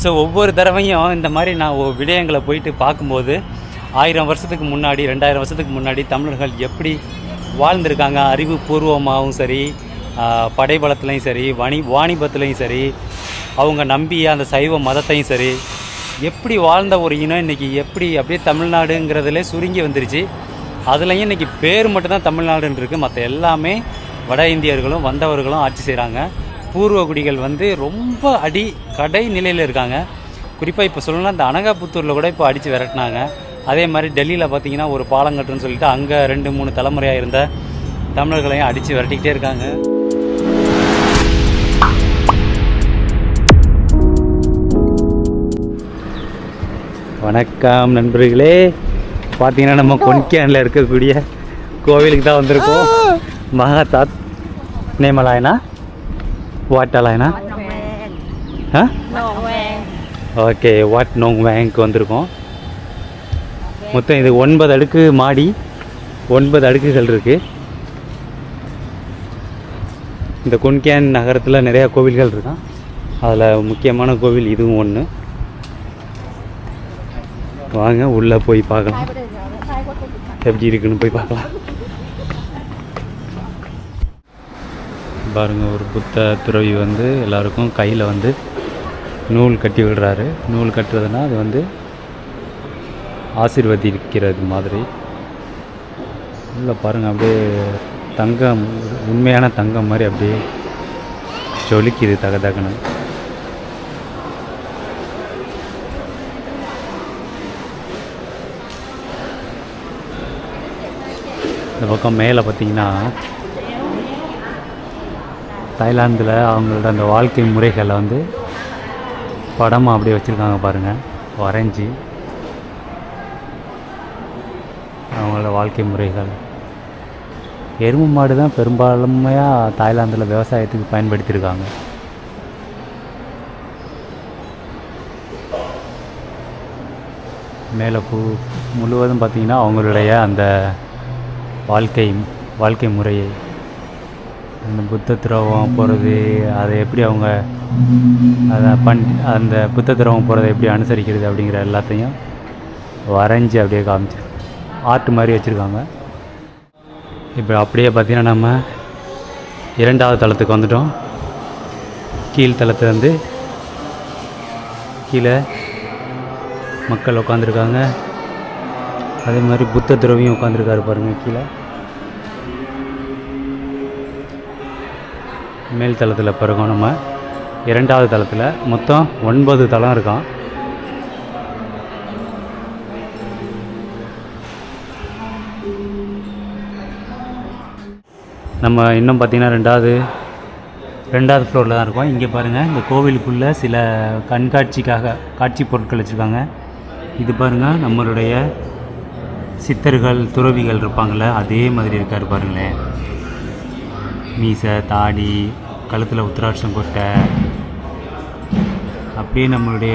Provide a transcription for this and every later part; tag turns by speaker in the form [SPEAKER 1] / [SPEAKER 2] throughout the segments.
[SPEAKER 1] So ஒவ்வொரு தடவையும் இந்த மாதிரி நான் விடயங்களை போயிட்டு பார்க்கும்போது 1000 வருஷத்துக்கு முன்னாடி 2000 வருஷத்துக்கு முன்னாடி தமிழர்கள் எப்படி வாழ்ந்திருக்காங்க, அறிவுபூர்வமாகவும் சரி, படைபலத்துலேயும் சரி, வாணிபத்துலேயும் சரி, அவங்க நம்பிய அந்த சைவ மதத்தையும் சரி, எப்படி வாழ்ந்த ஒரு இனம் இன்றைக்கி எப்படி அப்படியே தமிழ்நாடுங்கிறதுலே சுருங்கி வந்துருச்சு. அதுலேயும் இன்றைக்கி பேர் மட்டும்தான் தமிழ்நாடுன்னு இருக்குது. மற்ற எல்லாமே வட இந்தியர்களும் வந்தவர்களும் ஆட்சி செய்கிறாங்க. பூர்வ குடிகள் ரொம்ப கடை நிலையில் இருக்காங்க. குறிப்பாக இப்போ சொல்லணும்னா இந்த அனகாபுத்தூரில் கூட இப்போ அடித்து விரட்டினாங்க. அதே மாதிரி டெல்லியில் பார்த்திங்கன்னா ஒரு பாலங்கட்டுன்னு சொல்லிட்டு அங்கே 2-3 தலைமுறையாக இருந்த தமிழர்களையும் அடித்து விரட்டிக்கிட்டே இருக்காங்க. வணக்கம் நண்பர்களே. பார்த்தீங்கன்னா நம்ம கொன்கேனில் இருக்கக்கூடிய கோவிலுக்கு தான் வந்திருக்கோம். மகாதாத் நேமலாயனா வாட்டாலாயனா ஓகே வாட் நோங் வேங்க்கு வந்திருக்கோம். மொத்தம் இது 9 அடுக்கு மாடி, 9 அடுக்குகள் இருக்குது. இந்த கொன்கேன் நகரத்தில் நிறையா கோவில்கள் இருக்கான். அதில் முக்கியமான கோவில் இதுவும் ஒன்று. வாங்க உள்ளே போய் பார்க்கலாம், எப்படி இருக்குன்னு போய் பார்க்கலாம். பாருங்கள், ஒரு புத்த துறவி எல்லாருக்கும் கையில் நூல் கட்டி விடுறாரு. நூல் கட்டுறதுனா அது ஆசீர்வதிக்கிறது மாதிரி. உள்ள பாருங்கள், அப்படியே தங்கம், உண்மையான தங்கம் மாதிரி அப்படியே ஜொலிக்குது தகன்னு. இந்த பக்கம் மேலே பார்த்திங்கன்னா தாய்லாந்தில் அவங்களோட அந்த வாழ்க்கை முறைகளை படமாக அப்படியே வச்சுருக்காங்க பாருங்கள், வரைஞ்சி அவங்களோட வாழ்க்கை முறைகள். எருமை மாடு தான் பெரும்பான்மையாக தாய்லாந்தில் விவசாயத்துக்கு பயன்படுத்தியிருக்காங்க. மேலே முழுவதும் பார்த்திங்கன்னா அவங்களுடைய அந்த வாழ்க்கை முறையை, அந்த புத்த திரவம் போகிறது, அதை எப்படி அவங்க அதை அந்த புத்த திரவம் போகிறத எப்படி அனுசரிக்கிறது அப்படிங்கிற எல்லாத்தையும் வரைஞ்சி அப்படியே காமிச்சு ஆர்ட் மாதிரி வச்சுருக்காங்க. இப்போ அப்படியே பார்த்திங்கன்னா நம்ம 2வது தளத்துக்கு வந்துட்டோம். கீழ்த்தளத்து கீழே மக்கள் உட்காந்துருக்காங்க. அதே மாதிரி புத்த திரவியம் உட்காந்துருக்காரு பாருங்கள் கீழே. மேல் தளத்தில் பிறகும் நம்ம 2வது தளத்தில் மொத்தம் 9 தளம் இருக்கான். நம்ம இன்னும் பார்த்திங்கன்னா 2வது ஃப்ளோரில் தான் இருக்கோம். இங்கே பாருங்கள், இந்த கோவிலுக்குள்ளே சில காட்சி பொருட்கள் வச்சுருக்காங்க. இது பாருங்கள், நம்மளுடைய சித்தர்கள் துறவிகள் இருப்பாங்களே அதே மாதிரி இருக்கார் பாருங்களேன். மீசை, தாடி, கழுத்தில் உத்திராட்சம் கொட்டை, அப்படியே நம்மளுடைய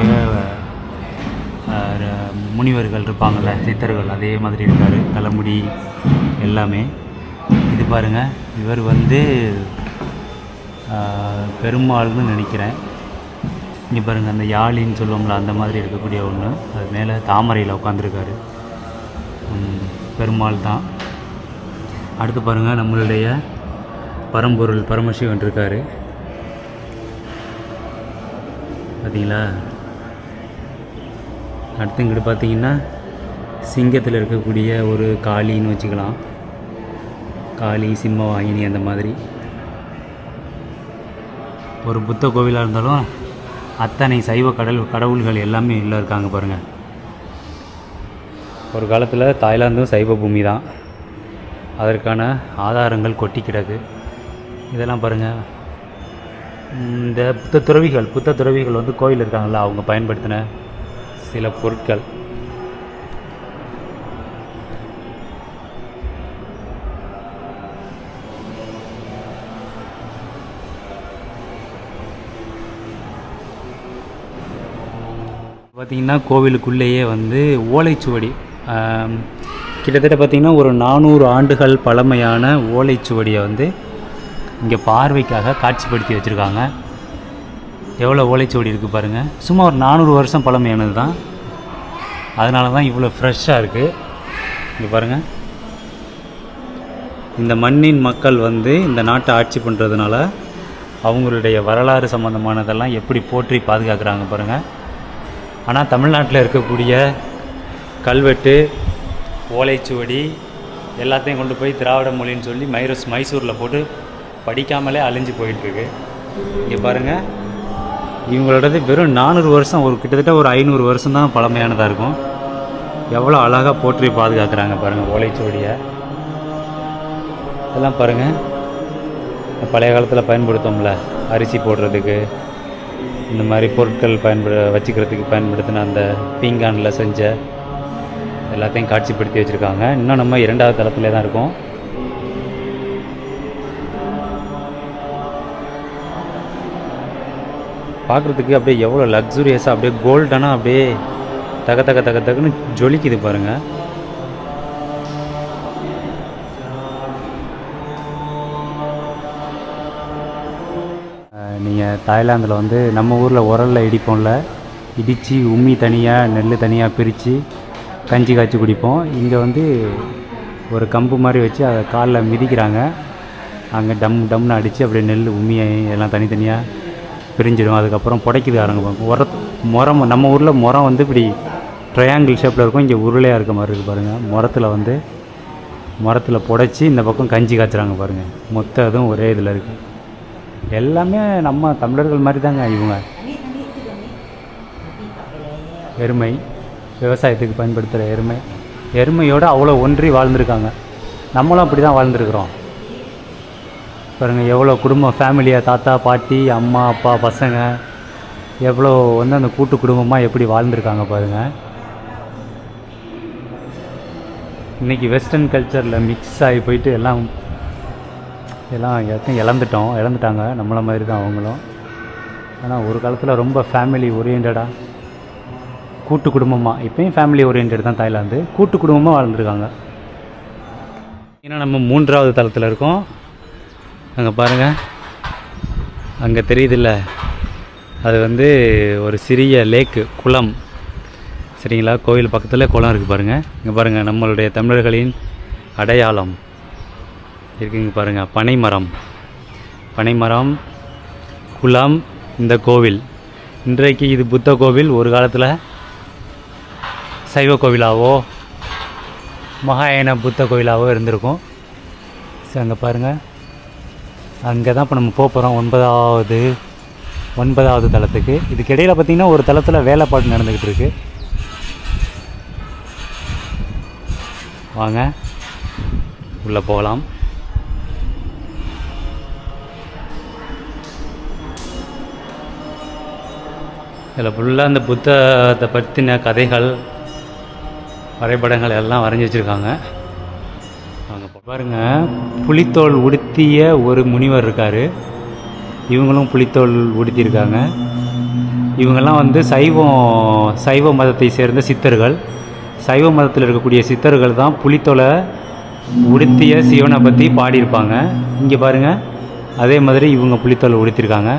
[SPEAKER 1] முனிவர்கள் இருப்பாங்கள்ல சித்தர்கள் அதே மாதிரி இருக்கார். தலைமுடி எல்லாமே. இது பாருங்கள், இவர் பெருமாள்னு நினைக்கிறேன். இங்கே பாருங்கள், அந்த யாழின்னு சொல்லுவோம்ல அந்த மாதிரி இருக்கக்கூடிய ஒன்று. அது மேலே தாமரையில் உட்காந்துருக்காரு, பெருமாள் தான். அடுத்து பாருங்கள், நம்மளுடைய பரம்பொருள் பரமசிவன் இருக்கார் பார்த்தீங்களா. அடுத்து இங்கிட்டு பார்த்தீங்கன்னா சிங்கத்தில் இருக்கக்கூடிய ஒரு காளின்னு வச்சுக்கலாம். காளி, சிம்மவாகினி அந்த மாதிரி. ஒரு புத்த கோவிலாக இருந்தாலும் அத்தனை சைவ கடவுள்கள் எல்லாமே உள்ளே இருக்காங்க பாருங்கள். ஒரு காலத்தில் தாய்லாந்தும் சைவ பூமி தான். அதற்கான ஆதாரங்கள் கொட்டி கிடக்கு. இதெல்லாம் பாருங்கள், இந்த புத்த துறவிகள் கோயில் இருக்காங்களா, அவங்க பயன்படுத்தின சில பொருட்கள். பார்த்திங்கன்னா கோவிலுக்குள்ளேயே ஓலைச்சுவடி, கிட்டத்தட்ட பார்த்திங்கன்னா ஒரு 400 ஆண்டுகள் பழமையான ஓலைச்சுவடியை இங்கே பார்வைக்காக காட்சிப்படுத்தி வச்சுருக்காங்க. எவ்வளோ ஓலைச்சுவடி இருக்குது பாருங்கள். சும்மா ஒரு 400 வருஷம் பழமையானது தான். அதனால தான் இவ்வளோ ஃப்ரெஷ்ஷாக இருக்குது. இங்கே பாருங்கள், இந்த மண்ணின் மக்கள் வந்து இந்த நாட்டை ஆட்சி பண்ணுறதுனால அவங்களுடைய வரலாறு சம்மந்தமானதெல்லாம் எப்படி போற்றி பாதுகாக்கிறாங்க பாருங்கள். ஆனால் தமிழ்நாட்டில் இருக்கக்கூடிய கல்வெட்டு, ஓலைச்சுவடி எல்லாத்தையும் கொண்டு போய் திராவிட மொழின்னு சொல்லி மைசூரில் போட்டு படிக்காமலே அழிஞ்சு போயிட்டுருக்கு. இங்கே பாருங்கள், இவங்களோடது வெறும் 400 வருஷம், கிட்டத்தட்ட ஒரு 500 வருஷம் தான் பழமையானதாக இருக்கும். எவ்வளோ அழகாக போற்றி பாதுகாக்கிறாங்க பாருங்கள் ஓலைச்சுவடியை. இதெல்லாம் பாருங்கள், பழைய காலத்தில் பயன்படுத்தோம்ல அரிசி போடுறதுக்கு, இந்த மாதிரி பொருட்கள் வச்சுக்கிறதுக்கு பயன்படுத்தின அந்த பீங்கானில் செஞ்ச எல்லாத்தையும் காட்சிப்படுத்தி வச்சுருக்காங்க. இன்னும் நம்ம 2வது தளத்திலே தான் இருக்கோம். பார்க்குறதுக்கு அப்படியே எவ்வளோ லக்ஸுரியஸாக அப்படியே கோல்டனாக அப்படியே தகன்னு ஜொலிக்குது பாருங்கள். நீங்கள் தாய்லாந்தில் வந்து நம்ம ஊரில் உரலில் இடிப்போம்ல, இடித்து உம்மி தனியாக நெல் தனியாக பிரித்து கஞ்சி காய்ச்சி குடிப்போம். இங்கே வந்து ஒரு கம்பு மாதிரி வச்சு அதை காலில் மிதிக்கிறாங்க. அங்கே டம்னு அடித்து அப்படியே நெல் உம்மியை எல்லாம் தனித்தனியாக பிரிஞ்சிடும். அதுக்கப்புறம் புடைக்குது ஆரம்பிப்பாங்க. முறம் நம்ம ஊரில் முறம் வந்து இப்படி ட்ரையாங்கிள் ஷேப்பில் இருக்கும், இங்கே உருளையாக இருக்க மாதிரி இருக்குது பாருங்கள். மரத்தில் புடைச்சி இந்த பக்கம் கஞ்சி காய்ச்சுறாங்க பாருங்கள். மொத்தம் அதுவும் ஒரே இதில் இருக்குது. எல்லாமே நம்ம தமிழர்கள் மாதிரி தாங்க இவங்க. எருமை, விவசாயத்துக்கு பயன்படுத்துகிற எருமையோடு அவ்வளோ ஒன்றி வாழ்ந்துருக்காங்க. நம்மளும் அப்படி தான் வாழ்ந்துருக்குறோம் பாருங்கள். எவ்வளோ குடும்பம், ஃபேமிலியாக, தாத்தா பாட்டி அம்மா அப்பா பசங்க எவ்வளோ வந்து அந்த கூட்டு குடும்பமாக எப்படி வாழ்ந்துருக்காங்க பாருங்கள். இன்றைக்கி வெஸ்டர்ன் கல்ச்சரில் மிக்ஸ் ஆகி போயிட்டு எல்லாம் இழந்துட்டாங்க. நம்மளை மாதிரி தான் அவங்களும். ஆனால் ஒரு காலத்தில் ரொம்ப ஃபேமிலி ஓரியன்டாக கூட்டு குடும்பமாக, இப்போயும் ஃபேமிலி ஓரியன்ட் தான் தாய்லாந்து, கூட்டு குடும்பமாக வாழ்ந்துருக்காங்க. ஏன்னா நம்ம 3வது தளத்தில் இருக்கோம். அங்கே பாருங்கள், அங்கே தெரியுதில்ல, அது வந்து ஒரு சிறிய லேக்கு, குளம், சரிங்களா? கோவில் பக்கத்தில் குளம் இருக்குது பாருங்கள். இங்கே பாருங்கள், நம்மளுடைய தமிழர்களின் அடையாளம் இருக்குங்க பாருங்கள். பனைமரம், குளம், இந்த கோவில். இன்றைக்கு இது புத்த கோவில், ஒரு காலத்தில் சைவ கோவிலாவோ மகாயான புத்த கோவிலாவோ இருந்திருக்கும். சரி, அங்கே பாருங்கள், அங்கே தான் இப்போ நம்ம போகிறோம் 9வது தளத்துக்கு. இதுக்கு இடையில் பார்த்திங்கன்னா ஒரு தளத்தில் வேலைப்பாடு நடந்துக்கிட்டு இருக்குது. வாங்க உள்ளே போகலாம். இதில் ஃபுல்லாக அந்த புத்தத்தை பற்றின கதைகள், வரைபடங்கள் எல்லாம் வரைஞ்சி வச்சுருக்காங்க. அங்கே பாருங்கள், புலித்தோல் உடுத்திய ஒரு முனிவர் இருக்கார். இவங்களும் புலித்தோல் உடுத்தியிருக்காங்க. இவங்கெல்லாம் வந்து சைவ மதத்தை சேர்ந்த சித்தர்கள். சைவ மதத்தில் இருக்கக்கூடிய சித்தர்கள் தான் புலித்தோலை உடுத்திய சிவனை பற்றி பாடியிருப்பாங்க. இங்கே பாருங்கள், அதே மாதிரி இவங்க புலித்தோலை உடுத்தியிருக்காங்க.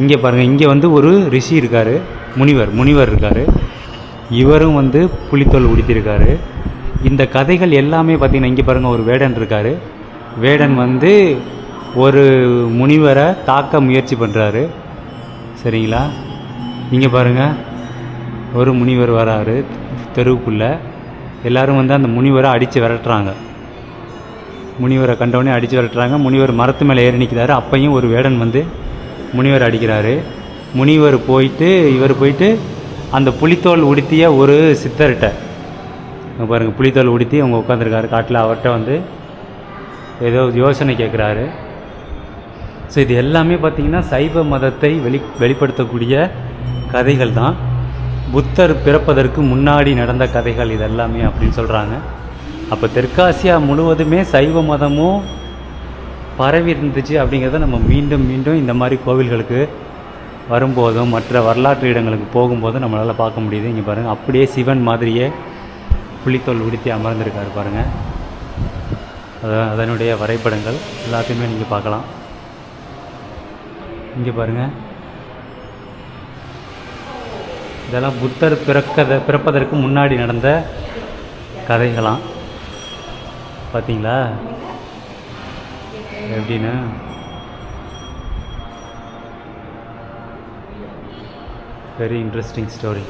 [SPEAKER 1] இங்கே பாருங்கள், இங்கே வந்து ஒரு ரிஷி இருக்கார், முனிவர் இருக்கார். இவரும் வந்து புலித்தோல் உடுத்தியிருக்காரு. இந்த கதைகள் எல்லாமே பார்த்திங்கன்னா, இங்கே பாருங்கள், ஒரு வேடன் இருக்கார். வேடன் வந்து ஒரு முனிவரை தாக்க முயற்சி பண்ணுறாரு, சரிங்களா? இங்கே பாருங்கள், ஒரு முனிவர் வராரு தெருவுக்குள்ளே. எல்லோரும் வந்து அந்த முனிவரை அடித்து விரட்டுறாங்க. முனிவரை கண்டவொடனே அடித்து விரட்டுறாங்க. முனிவர் மரத்து மேலே ஏறி நிற்கிறாரு. அப்பையும் ஒரு வேடன் வந்து முனிவர் அடிக்கிறாரு. இவர் போயிட்டு அந்த புலித்தோல் உடுத்திய ஒரு சித்தர்கிட்ட பாருங்கள், புலித்தோல் உடுத்தி அவங்க உட்காந்துருக்காரு காட்டில். அவர்கிட்ட வந்து ஏதோ யோசனை கேட்குறாரு. ஸோ இது எல்லாமே பார்த்திங்கன்னா சைவ மதத்தை வெளிப்படுத்தக்கூடிய கதைகள் தான். புத்தர் பிறப்பதற்கு முன்னாடி நடந்த கதைகள் இதெல்லாமே அப்படின்னு சொல்கிறாங்க. அப்போ தெற்காசியா முழுவதுமே சைவ மதமும் பரவி இருந்துச்சு அப்படிங்கிறத நம்ம மீண்டும் இந்த மாதிரி கோவில்களுக்கு வரும்போதும் மற்ற வரலாற்று இடங்களுக்கு போகும்போதும் நம்மளால் பார்க்க முடியுது. இங்கே பாருங்கள், அப்படியே சிவன் மாதிரியே புலித்தோல் உடுத்தி அமர்ந்திருக்காரு பாருங்கள். அதனுடைய வரைபடங்கள் எல்லாத்தையுமே நீங்கள் பார்க்கலாம். இங்கே பாருங்கள், இதெல்லாம் புத்தர் பிறப்பதற்கு முன்னாடி நடந்த கதைகளாம். பார்த்தீங்களா எப்படின்னு? Very interesting story.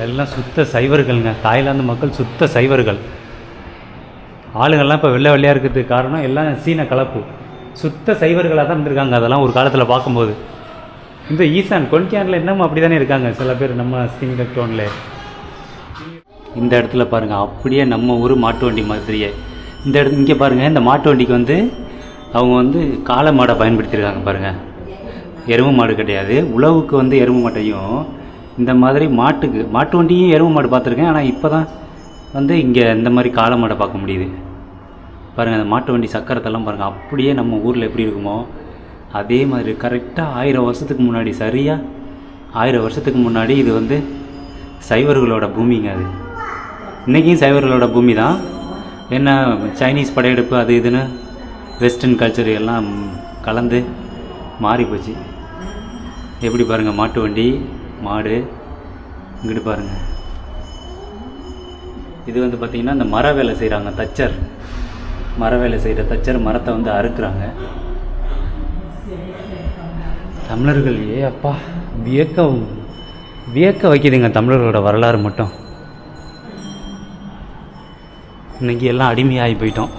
[SPEAKER 1] எல்லாம் சுத்த சைவர்கள்ங்க. தாய்லாந்து மக்கள் சுத்த சைவர்கள். ஆளுங்கள்லாம் இப்போ வெள்ளை வெள்ளையாக இருக்கிறதுக்கு காரணம் எல்லாம் சீன கலப்பு. சுத்த சைவர்களாக தான் இருந்திருக்காங்க அதெல்லாம் ஒரு காலத்தில் பார்க்கும்போது. இந்த ஈசான் கொன்கியானில் இன்னமும் அப்படி தானே இருக்காங்க சில பேர் நம்ம ஸ்கின் டோனில். இந்த இடத்துல பாருங்கள், அப்படியே நம்ம ஊர் மாட்டு வண்டி மாதிரியே இந்த இடத்து இங்கே பாருங்கள். இந்த மாட்டு வண்டிக்கு வந்து அவங்க வந்து காளை மாடை பயன்படுத்தியிருக்காங்க பாருங்கள். எருமை மாடு கிடையாது. உழவுக்கு வந்து எருமை மாட்டையும் இந்த மாதிரி மாட்டு வண்டியும் எருமை மாடு பார்த்துருக்கேன். ஆனால் இப்போ தான் வந்து இங்கே இந்த மாதிரி காளை மாடை பார்க்க முடியுது பாருங்கள். அந்த மாட்டு வண்டி சக்கரத்தெல்லாம் பாருங்கள், அப்படியே நம்ம ஊரில் எப்படி இருக்குமோ அதே மாதிரி கரெக்டாக 1000 வருஷத்துக்கு முன்னாடி, சரியாக 1000 வருஷத்துக்கு முன்னாடி இது வந்து சைவர்களோட பூமிங்க. அது இன்றைக்கும் சைவர்களோட பூமி தான். என்ன சைனீஸ் படையெடுப்பு அது இதுன்னு வெஸ்டர்ன் கல்ச்சர் எல்லாம் கலந்து மாறி போச்சு. எப்படி பாருங்கள், மாட்டு வண்டி, மாடு. இங்கிட்டு பாருங்கள், இது வந்து பார்த்திங்கன்னா இந்த மர வேலை செய்கிறாங்க தச்சர். மர வேலை செய்கிற தச்சர் மரத்தை வந்து அறுக்குறாங்க. தமிழர்கள் அப்பா வியக்க வைக்கிதுங்க தமிழர்களோட வரலாறு மட்டும். இன்றைக்கி எல்லாம் அடிமையாகி போயிட்டோம்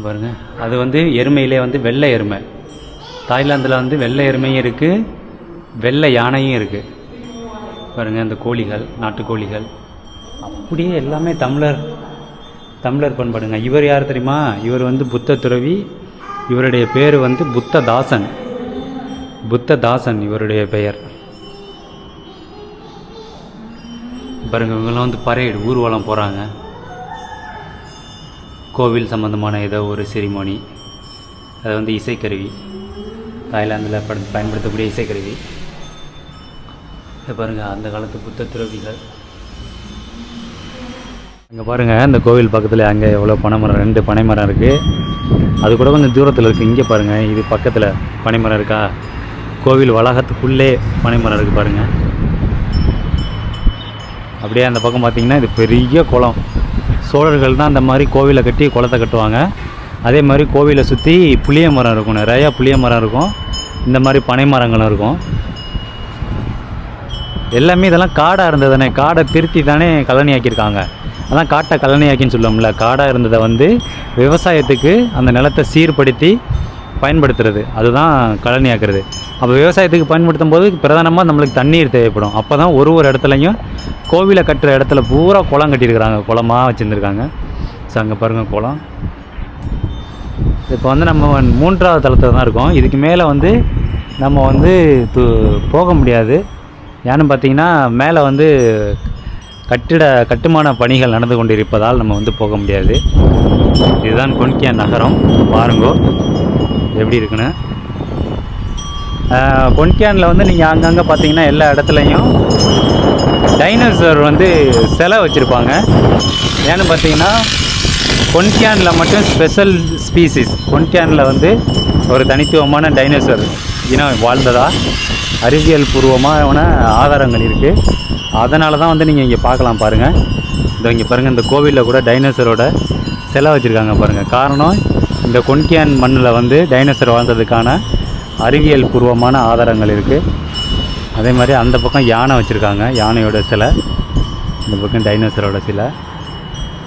[SPEAKER 1] பாருங்கள். அது வந்து எருமையிலே வந்து வெள்ளை எருமை. தாய்லாந்தில் வந்து வெள்ளை எருமையும் இருக்குது, வெள்ளை யானையும் இருக்குது பாருங்கள். அந்த கோழிகள், நாட்டுக்கோழிகள், அப்படியே எல்லாமே தமிழர் பண்பாடுங்க. இவர் யார் தெரியுமா? இவர் வந்து புத்த துறவி. இவருடைய பேர் வந்து புத்ததாசன் இவருடைய பெயர் பாருங்கள். இவங்களாம் வந்து பரேடு ஊர்வலம் போகிறாங்க. கோவில் சம்மந்தமான ஏதோ ஒரு செரிமோனி. அது வந்து இசைக்கருவி, தாய்லாந்தில் பயன்படுத்தக்கூடிய இசைக்கருவி. இதை பாருங்கள், அந்த காலத்து புத்த துறவிகள். அங்கே பாருங்கள், அந்த கோவில் பக்கத்தில் அங்கே எவ்வளோ பனைமரம், 2 பனைமரம் இருக்குது. அது கூட கொஞ்சம் தூரத்தில் இருக்குது. இங்கே பாருங்கள், இது பக்கத்தில் பனைமரம் இருக்கா? கோவில் வளாகத்துக்குள்ளே பனைமரம் இருக்குது பாருங்கள். அப்படியே அந்த பக்கம் பார்த்திங்கன்னா இது பெரிய குளம். சோழர்கள் தான் அந்த மாதிரி கோவிலை கட்டி குளத்தை கட்டுவாங்க. அதே மாதிரி கோவிலை சுற்றி புளிய மரம் இருக்கும், நிறையா புளிய மரம் இருக்கும். இந்த மாதிரி பனை மரங்களும் இருக்கும். எல்லாமே இதெல்லாம் காடாக இருந்தது தானே, காடை திருத்தி தானே கழனி ஆக்கியிருக்காங்க. அதான் காட்டை கழனி ஆக்கின்னு சொல்லுவோம்ல. காடாக இருந்ததை வந்து விவசாயத்துக்கு அந்த நிலத்தை சீர்படுத்தி பயன்படுத்துறது, அதுதான் கழனி ஆக்குறது. அப்போ விவசாயத்துக்கு பயன்படுத்தும் போது பிரதானமாக நம்மளுக்கு தண்ணீர் தேவைப்படும். அப்போ தான் ஒரு இடத்துலையும் கோவிலை கட்டுற இடத்துல பூரா குளம் கட்டியிருக்கிறாங்க, குளமாக வச்சுருந்துருக்காங்க. ஸோ அங்கே பாருங்கள் குளம். இப்போ வந்து நம்ம 3ஆவது தளத்தில் தான் இருக்கோம். இதுக்கு மேலே வந்து நம்ம வந்து போக முடியாது. ஏன்னு பார்த்தீங்கன்னா மேலே வந்து கட்டுமான பணிகள் நடந்து கொண்டிருப்பதால் நம்ம வந்து போக முடியாது. இதுதான் கொன்கியான் நகரம். பாருங்கோ எப்படி இருக்குன்னு. கொன்கியானில் வந்து நீங்கள் அங்கங்கே பார்த்தீங்கன்னா எல்லா இடத்துலையும் டைனோசர் வந்து சிலை வச்சுருப்பாங்க. ஏன்னு பார்த்தீங்கன்னா கொன்கியானில் மட்டும் ஸ்பெஷல் ஸ்பீசிஸ். கொன்கியானில் வந்து ஒரு தனித்துவமான டைனோசர் இனம் வாழ்ந்ததா அறிவியல் பூர்வமான ஆதாரங்கள் இருக்குது. அதனால தான் வந்து நீங்கள் இங்கே பார்க்கலாம் பாருங்கள். இங்கே பாருங்கள், இந்த கோவிலில் கூட டைனோசரோட சிலை வச்சுருக்காங்க பாருங்கள். காரணம், இந்த கொன்கியான் மண்ணில் வந்து டைனோசர் வாழ்ந்ததுக்கான அறிவியல் பூர்வமான ஆதாரங்கள் இருக்குது. அதே மாதிரி அந்த பக்கம் யானை வச்சுருக்காங்க, யானையோட சிலை. இந்த பக்கம் டைனோசரோட சிலை.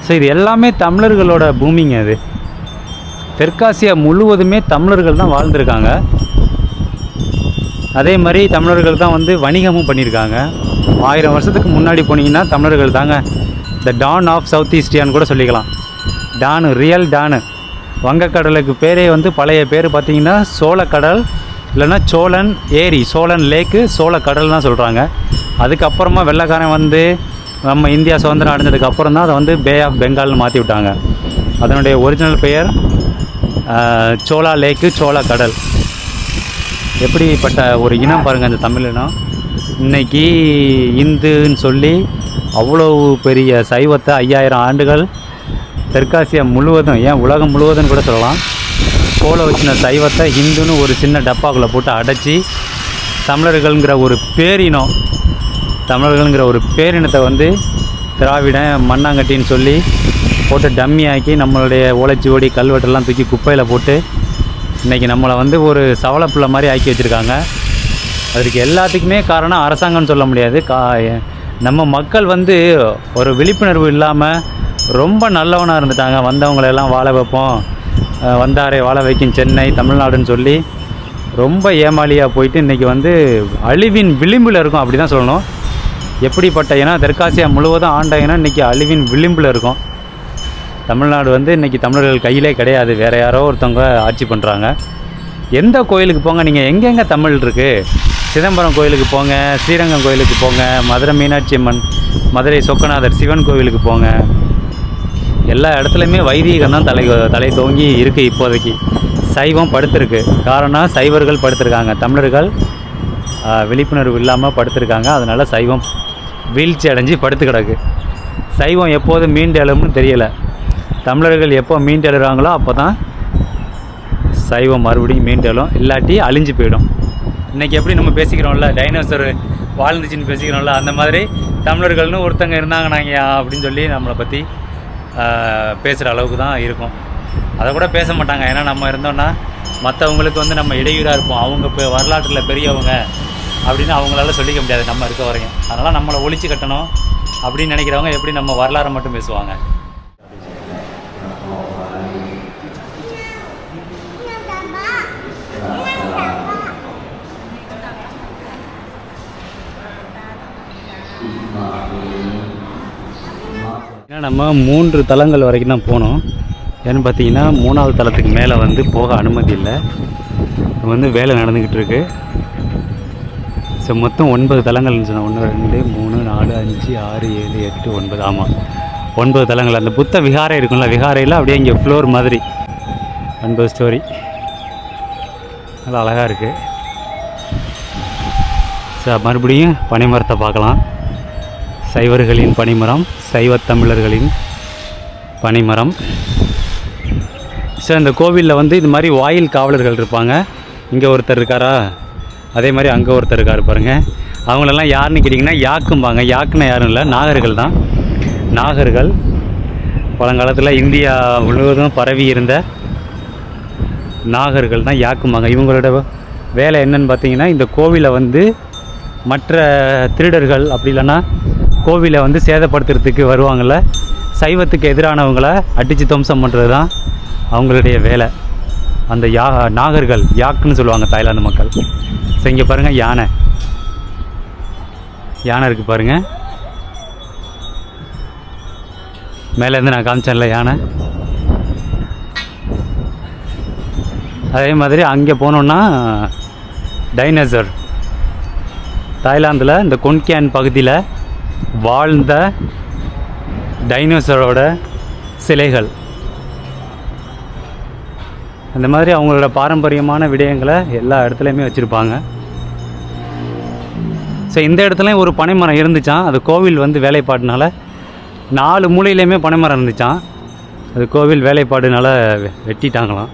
[SPEAKER 1] ஸோ இது எல்லாமே தமிழர்களோட பூமிங்க. அது தெற்காசியா முழுவதுமே தமிழர்கள் தான் வாழ்ந்துருக்காங்க. அதே மாதிரி தமிழர்கள் தான் வந்து வணிகமும் பண்ணியிருக்காங்க. 1000 வருஷத்துக்கு முன்னாடி போனீங்கன்னா தமிழர்கள் தாங்க த டான் ஆஃப் சவுத் ஈஸ்டியான்னு கூட சொல்லிக்கலாம். டானு, ரியல் டானு. வங்கக்கடலுக்கு பேரே வந்து பழைய பேர் பார்த்திங்கன்னா சோழக்கடல், இல்லைன்னா சோழன் ஏரி, சோழன் லேக்கு, சோழக்கடல் தான் சொல்கிறாங்க. அதுக்கப்புறமா வெள்ளைக்காரன் வந்து நம்ம இந்தியா சுதந்திரம் அடைஞ்சதுக்கப்புறம் தான் அதை வந்து பே ஆஃப் பெங்கால்னு மாற்றி விட்டாங்க. அதனுடைய ஒரிஜினல் பெயர் சோழா லேக்கு, சோழா கடல். எப்படிப்பட்ட ஒரு இனம் பாருங்கள் அந்த தமிழ் இனம். இன்றைக்கி இந்துன்னு சொல்லி அவ்வளோ பெரிய சைவத்தை 5000 ஆண்டுகள் தெற்காசியா முழுவதும், ஏன் உலகம் முழுவதும் கூட சொல்லலாம், கோலை வச்சின சைவத்தை ஹிந்துன்னு ஒரு சின்ன டப்பாக்குள்ளே போட்டு அடைச்சி தமிழர்கள்ங்கிற ஒரு பேரினம், தமிழர்கள்ங்கிற ஒரு பேரினத்தை வந்து திராவிடன் மண்ணாங்கட்டின்னு சொல்லி போட்டு டம்மி ஆக்கி நம்மளுடைய ஓலைச்சுவடி கல்வெட்டெல்லாம் தூக்கி குப்பையில் போட்டு இன்றைக்கி நம்மளை வந்து ஒரு சவளப்பிள்ளை மாதிரி ஆக்கி வச்சுருக்காங்க. அதுக்கு எல்லாத்துக்குமே காரணம் அரசாங்கம்னு சொல்ல முடியாது. நம்ம மக்கள் வந்து ஒரு விழிப்புணர்வு இல்லாமல் ரொம்ப நல்லவனாக இருந்துட்டாங்க. வந்தவங்களெல்லாம் வாழ வைப்போம், வந்தாரை வாழ வைக்கும் சென்னை தமிழ்நாடுன்னு சொல்லி ரொம்ப ஏமாளியாக போயிட்டு இன்றைக்கி வந்து அழிவின் விளிம்பில் இருக்கும், அப்படி தான் சொல்லணும். எப்படிப்பட்ட ஏன்னா தெற்காசியா முழுவதும் ஆண்டாங்கன்னா இன்றைக்கி அழிவின் விளிம்பில் இருக்கும். தமிழ்நாடு வந்து இன்றைக்கி தமிழர்கள் கையிலே கிடையாது, வேறு யாரோ ஒருத்தவங்க ஆட்சி பண்ணுறாங்க. எந்த கோயிலுக்கு போங்க, நீங்கள் எங்கெங்கே தமிழ் இருக்குது, சிதம்பரம் கோயிலுக்கு போங்க, ஸ்ரீரங்கம் கோயிலுக்கு போங்க, மதுரை மீனாட்சி அம்மன், மதுரை சொக்கநாதர் சிவன் கோவிலுக்கு போங்க, எல்லா இடத்துலையுமே வைதீகம் தான் தலை தோங்கி இருக்குது. இப்போதைக்கு சைவம் படுத்திருக்கு. காரணம் சைவர்கள் படுத்திருக்காங்க, தமிழர்கள் விழிப்புணர்வு இல்லாமல் படுத்திருக்காங்க. அதனால் சைவம் வீழ்ச்சி அடைஞ்சு படுத்து கிடக்கு. சைவம் எப்போது மீண்டு எழும்னு தெரியலை. தமிழர்கள் எப்போ மீண்டு எழுறாங்களோ அப்போ தான் சைவம் மறுபடியும் மீண்டு எழும், இல்லாட்டி அழிஞ்சு போயிடும். இன்றைக்கி எப்படி நம்ம பேசிக்கிறோம்ல, டைனோசர் வாழ்ந்துச்சின்னு பேசிக்கிறோம்ல, அந்த மாதிரி தமிழர்கள்னு ஒருத்தங்க இருந்தாங்க நாங்கள் அப்படின்னு சொல்லி நம்மளை பற்றி பேசுகிற அளவுக்கு தான் இருக்கும். அதை கூட பேச மாட்டாங்க. ஏன்னா நம்ம இருந்தோன்னா மற்றவங்களுக்கு வந்து நம்ம இடையூறாக இருப்போம். அவங்க இப்போ வரலாற்றில் பெரியவங்க அப்படின்னு அவங்களால சொல்லிக்க முடியாது நம்ம இருக்க வரையும். அதனால் நம்மளை ஒழிச்சு கட்டணும் அப்படின்னு நினைக்கிறவங்க எப்படி நம்ம வரலாறை மட்டும் பேசுவாங்க. ஏன்னா நம்ம 3 தலங்கள் வரைக்கும் தான் போனோம். ஏன்னு பார்த்தீங்கன்னா 3ஆவது தலத்துக்கு மேலே வந்து போக அனுமதி இல்லை. வந்து வேலை நடந்துக்கிட்டு இருக்கு. ஸோ மொத்தம் 9 தலங்கள்னு சொன்னேன். 1 2 3 4 5 6 7 8 9, ஆமாம் 9 தலங்கள். அந்த புத்த விகாரை இருக்கும்ல, விகாரையில் அப்படியே இங்கே ஃப்ளோர் மாதிரி 9 ஸ்டோரி, நல்லா அழகாக இருக்குது. ஸோ மறுபடியும் பனைமரத்தை பார்க்கலாம். சைவர்களின் பனைமரம், சைவத்தமிழர்களின் பனைமரம். ஸோ இந்த கோவிலில் வந்து இது மாதிரி வாயில் காவலர்கள் இருப்பாங்க. இங்கே ஒருத்தர் இருக்காரா, அதே மாதிரி அங்கே ஒருத்தர் இருக்கார் பாருங்கள். அவங்களெல்லாம் யாருன்னு கேட்டிங்கன்னா யாக்கும்பாங்க. யாக்குன்னா யாரும் இல்லை, நாகர்கள் தான். நாகர்கள் பழங்காலத்தில் இந்தியா முழுவதும் பரவி இருந்த நாகர்கள் தான் யாக்கும்பாங்க. இவங்களோட வேலை என்னன்னு பார்த்தீங்கன்னா, இந்த கோவிலை வந்து மற்ற திருடர்கள் அப்படி இல்லைன்னா கோவிலை வந்து சேதப்படுத்துறதுக்கு வருவாங்கள்ல, சைவத்துக்கு எதிரானவங்களை அடித்து துவம்சம் பண்ணுறது தான் அவங்களுடைய வேலை. அந்த நாகர்கள் யாக்குன்னு சொல்லுவாங்க தாய்லாந்து மக்கள். ஸோ இங்கே பாருங்கள், யானை இருக்குது பாருங்கள். மேலேருந்து நான் காமிச்சேன்ல யானை. அதே மாதிரி அங்கே போனோன்னா டைனோசர், தாய்லாந்தில் இந்த கொன்கேன் பகுதியில் வாழ்ந்த டைனோசரோட சிலைகள். அந்த மாதிரி அவங்களோட பாரம்பரியமான விடயங்களை எல்லா இடத்துலையுமே வச்சுருப்பாங்க. ஸோ இந்த இடத்துலையும் ஒரு பனைமரம் இருந்துச்சான். அது கோவில் வந்து வேலைப்பாடுனால 4 மூலையிலையுமே பனைமரம் இருந்துச்சான். அது கோவில் வேலைப்பாடுனால வெட்டிட்டாங்களாம்.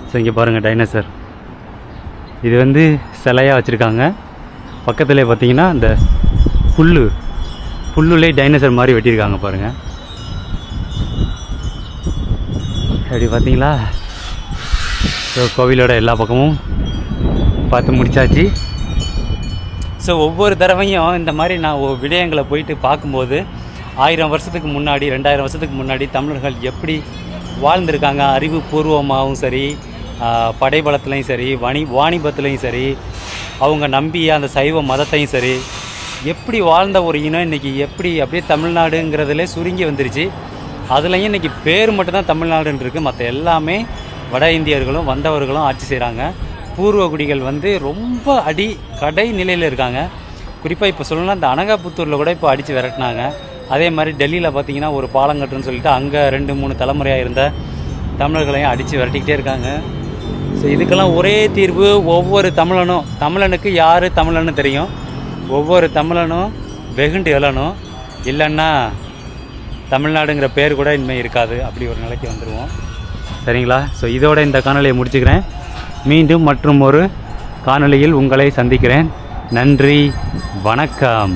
[SPEAKER 1] ஸோ இங்கே பாருங்கள் டைனோசர், இது வந்து சிலையாக வச்சுருக்காங்க. பக்கத்துலேயே பார்த்தீங்கன்னா இந்த புல்லுலே டைனோசர் மாதிரி வெட்டியிருக்காங்க பாருங்கள். அப்படி பார்த்தீங்களா? ஸோ கோவிலோட எல்லா பக்கமும் பார்த்து முடித்தாச்சு. ஸோ ஒவ்வொரு தடவையும் இந்த மாதிரி நான் விடயங்களை போயிட்டு பார்க்கும்போது 1000 வருஷத்துக்கு முன்னாடி 2000 வருஷத்துக்கு முன்னாடி தமிழர்கள் எப்படி வாழ்ந்திருக்காங்க, அறிவுபூர்வமாகவும் சரி, படைபலத்துலேயும் சரி, வாணிபத்துலேயும் சரி, அவங்க நம்பிய அந்த சைவ மதத்தையும் சரி, எப்படி வாழ்ந்த ஒரு இனம் இன்றைக்கி எப்படி அப்படியே தமிழ்நாடுங்கிறதுலே சுருங்கி வந்துருச்சு. அதுலேயும் இன்றைக்கி பேர் மட்டும்தான் தமிழ்நாடுன்னு இருக்குது. மற்ற எல்லாமே வட இந்தியர்களும் வந்தவர்களும் ஆட்சி செய்கிறாங்க. பூர்வகுடிகள் வந்து ரொம்ப கடை நிலையில் இருக்காங்க. குறிப்பாக இப்போ சொல்லணும்னா இந்த அனகாபுத்தூரில் கூட இப்போ அடித்து விரட்டினாங்க. அதே மாதிரி டெல்லியில் பார்த்திங்கன்னா ஒரு பாலங்கட்டுன்னு சொல்லிட்டு அங்கே 2-3 தலைமுறையாக இருந்த தமிழர்களையும் அடித்து விரட்டிக்கிட்டே இருக்காங்க. ஸோ இதுக்கெல்லாம் ஒரே தீர்வு, ஒவ்வொரு தமிழனுக்கு யார் தமிழன்னு தெரியும். ஒவ்வொரு தமிழனும் வெகுண்டு எழணும். இல்லைன்னா தமிழ்நாடுங்கிற பேர் கூட இனிமேல் இருக்காது. அப்படி ஒரு நிலைக்கு வந்துடுவோம். சரிங்களா? ஸோ இதோட இந்த காணொலியை முடிச்சுக்கிறேன். மீண்டும் மற்றும் ஒரு காணொளியில் உங்களை சந்திக்கிறேன். நன்றி, வணக்கம்.